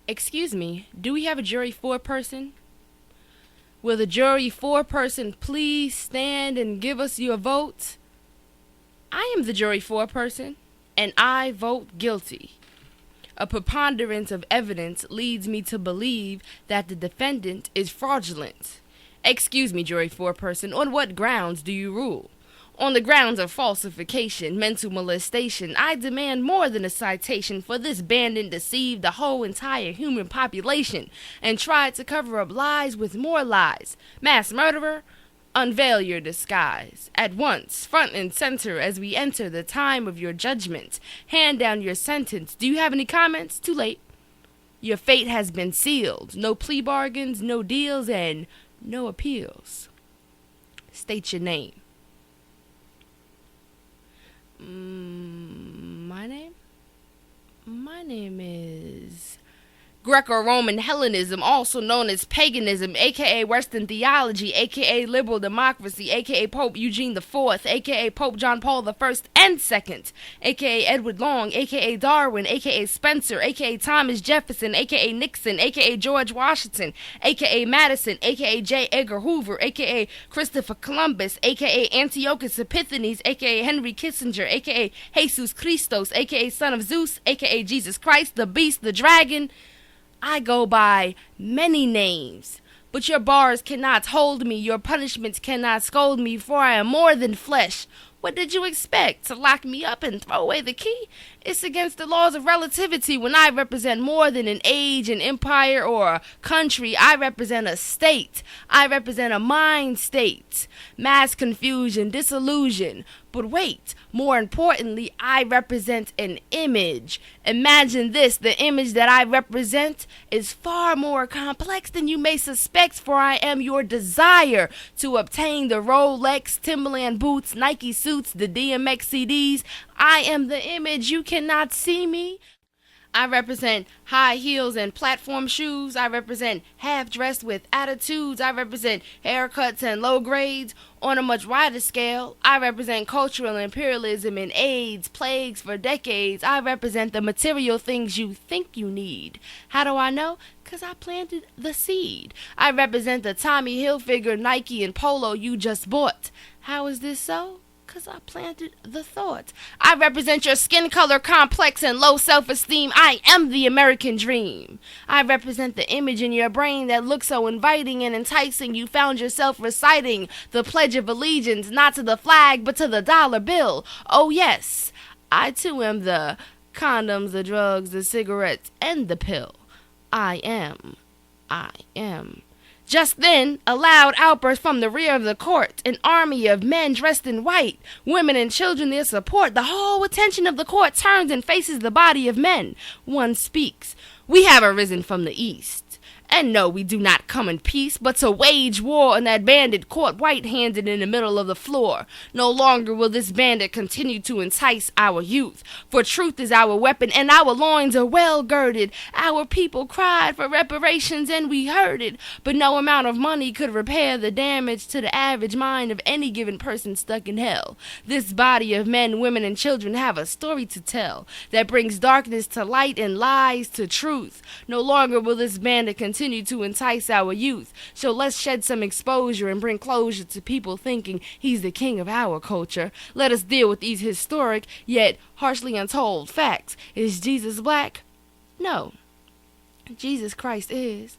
Excuse me, do we have a jury foreperson? Will the jury foreperson please stand and give us your vote? I am the jury foreperson, and I vote guilty. A preponderance of evidence leads me to believe that the defendant is fraudulent. Excuse me, jury foreperson, on what grounds do you rule? On the grounds of falsification, mental molestation, I demand more than a citation, for this bandit deceived the whole entire human population and tried to cover up lies with more lies. Mass murderer, unveil your disguise. At once, front and center as we enter the time of your judgment. Hand down your sentence. Do you have any comments? Too late. Your fate has been sealed. No plea bargains, no deals, and no appeals. State your name. My name? My name is Greco-Roman Hellenism, also known as paganism, aka Western theology, aka liberal democracy, aka Pope Eugene IV, aka Pope John Paul I and II, aka Edward Long, aka Darwin, aka Spencer, aka Thomas Jefferson, aka Nixon, aka George Washington, aka Madison, aka J. Edgar Hoover, aka Christopher Columbus, aka Antiochus Epiphanes, aka Henry Kissinger, aka Jesus Christos, aka Son of Zeus, aka Jesus Christ, the Beast, the Dragon. I go by many names, but your bars cannot hold me, your punishments cannot scold me, for I am more than flesh. What did you expect? To lock me up and throw away the key? It's against the laws of relativity when I represent more than an age, an empire, or a country. I represent a state. I represent a mind state. Mass confusion, disillusion. But wait, more importantly, I represent an image. Imagine this, the image that I represent is far more complex than you may suspect, for I am your desire to obtain the Rolex, Timberland boots, Nike suits, the DMX CDs. I am the image. You cannot see me. I represent high heels and platform shoes. I represent half-dressed with attitudes. I represent haircuts and low grades. On a much wider scale, I represent cultural imperialism and AIDS, plagues for decades. I represent the material things you think you need. How do I know? 'Cause I planted the seed. I represent the Tommy Hilfiger, Nike, and Polo you just bought. How is this so? 'Cause I planted the thought. I represent your skin color complex and low self-esteem. I am the American dream. I represent the image in your brain that looks so inviting and enticing. You found yourself reciting the Pledge of Allegiance, not to the flag, but to the dollar bill. Oh yes, I too am the condoms, the drugs, the cigarettes, and the pill. I am. Just then, a loud outburst from the rear of the court. An army of men dressed in white, women and children their support. The whole attention of the court turns and faces the body of men. One speaks. We have arisen from the east. And no, we do not come in peace, but to wage war on that bandit caught white-handed in the middle of the floor. No longer will this bandit continue to entice our youth, for truth is our weapon, and our loins are well girded. Our people cried for reparations, and we heard it, but no amount of money could repair the damage to the average mind of any given person stuck in hell. This body of men, women, and children have a story to tell that brings darkness to light and lies to truth. No longer will this bandit continue to entice our youth. So let's shed some exposure and bring closure to people thinking he's the king of our culture. Let us deal with these historic, yet harshly untold facts. Is Jesus black? No. Jesus Christ is.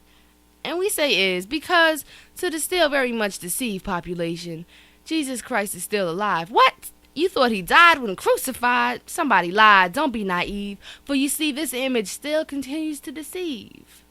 And we say is because to the still very much deceived population, Jesus Christ is still alive. What? You thought he died when crucified? Somebody lied. Don't be naive. For you see, this image still continues to deceive.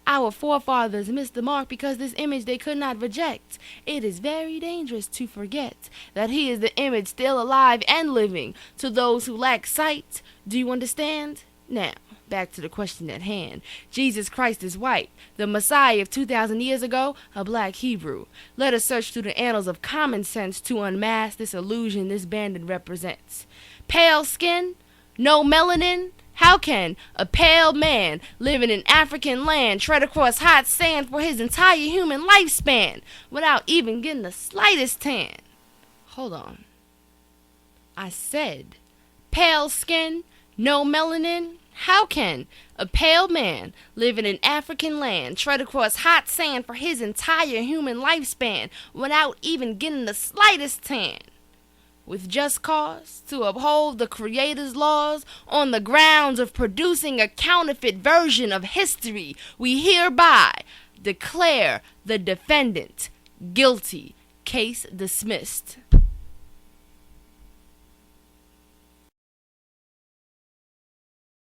Our forefathers missed the mark because this image they could not reject. It is very dangerous to forget that he is the image still alive and living to those who lack sight. Do you understand? Now, back to the question at hand. Jesus Christ is white. The Messiah of 2,000 years ago, a black Hebrew. Let us search through the annals of common sense to unmask this illusion this bandit represents. Pale skin? No melanin? How can a pale man living in African land tread across hot sand for his entire human lifespan without even getting the slightest tan? Hold on. I said, pale skin, no melanin? How can a pale man live in an African land, tread across hot sand for his entire human lifespan without even getting the slightest tan? With just cause to uphold the Creator's laws on the grounds of producing a counterfeit version of history, we hereby declare the defendant guilty. Case dismissed.